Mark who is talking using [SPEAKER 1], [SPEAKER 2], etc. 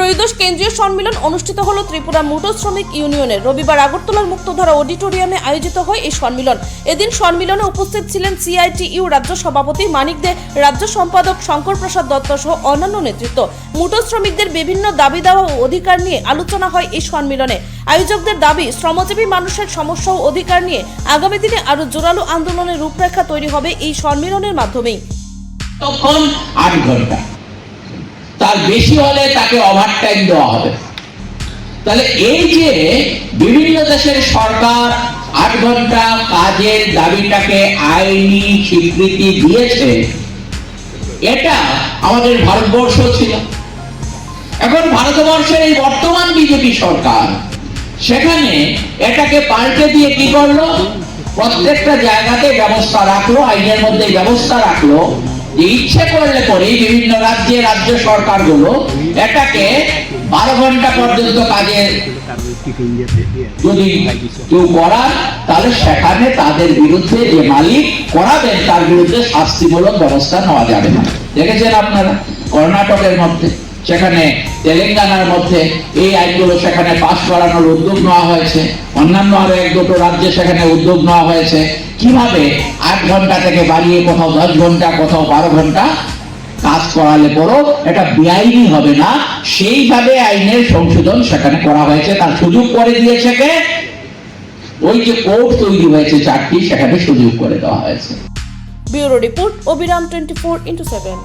[SPEAKER 1] ত্রয়োদশ কেন্দ্রীয় সম্মেলন অনুষ্ঠিত হলো ত্রিপুরা মোটর শ্রমিক ইউনিয়নের। রবিবার আগরতলার মুক্তধারা অডিটোরিয়ামে আয়োজিত হয় এই সম্মেলন। এদিন সম্মেলনে উপস্থিত ছিলেন সিআইটিইউ রাজ্য সভাপতি মানিক দে, রাজ্য সম্পাদক শঙ্কর প্রসাদ দত্ত সহ অন্যান্য নেতৃত্ব। মোটর শ্রমিকদের বিভিন্ন দাবি দেওয়া ও অধিকার নিয়ে আলোচনা হয় এই সম্মেলনে। আয়োজকদের দাবি, শ্রমজীবী মানুষের সমস্যা ও অধিকার নিয়ে আগামী দিনে আরো জোরালো আন্দোলনের রূপরেখা তৈরি হবে এই সম্মেলনের মাধ্যমেই।
[SPEAKER 2] তখন 8 ঘন্টা, তার বেশি হলে তাকে ওভারটাইম দেওয়া হবে। তাহলে এই যে বিভিন্ন দেশের সরকার 8 ঘন্টা কাজের দাবিটাকে আইনি স্বীকৃতি দিয়েছে, এটা আমাদের ভারতবর্ষ ছিল। এখন ভারতবর্ষের এই বর্তমান বিজেপি সরকার সেখানে এটাকে পাল্টে দিয়ে কি করলো, প্রত্যেকটা জায়গাতে ব্যবস্থা রাখলো, আইনের মধ্যে ব্যবস্থা রাখলো যে ইচ্ছে করলে পরেই বিভিন্ন রাজ্য সরকারগুলো এটাকে 12 ঘন্টা পর্যন্ত কাজের যদি কেউ করার, তাহলে সেখানে তাদের বিরুদ্ধে যে মালিক করাবেন তার বিরুদ্ধে শাস্তিমূলক ব্যবস্থা নেওয়া যাবে না। দেখেছেন আপনারা কর্ণাটকের মধ্যে, সেখানে তেলেঙ্গানার মধ্যে এই আইনগুলো সেখানে পাশ করানোর উদ্যোগ নেওয়া হয়েছে। অন্যান্য আরো 1-2 রাজ্যে সেখানে উদ্যোগ নেওয়া হয়েছে কিভাবে 8 ঘন্টা থেকে বাড়িয়ে কোথাও 10 ঘন্টা, কোথাও 12 ঘন্টা কাজ করালে পরও এটা বেআইনি হবে না, সেইভাবে আইনের সংশোধন সেখানে করা হয়েছে। তার সুযোগ করে দিয়েছে কে? ওই যে কোর্ট তৈরি হয়েছে 4টি, সেখানে সুযোগ করে দেওয়া হয়েছে।
[SPEAKER 1] ব্যুরো রিপোর্ট, অবিরাম 24x7।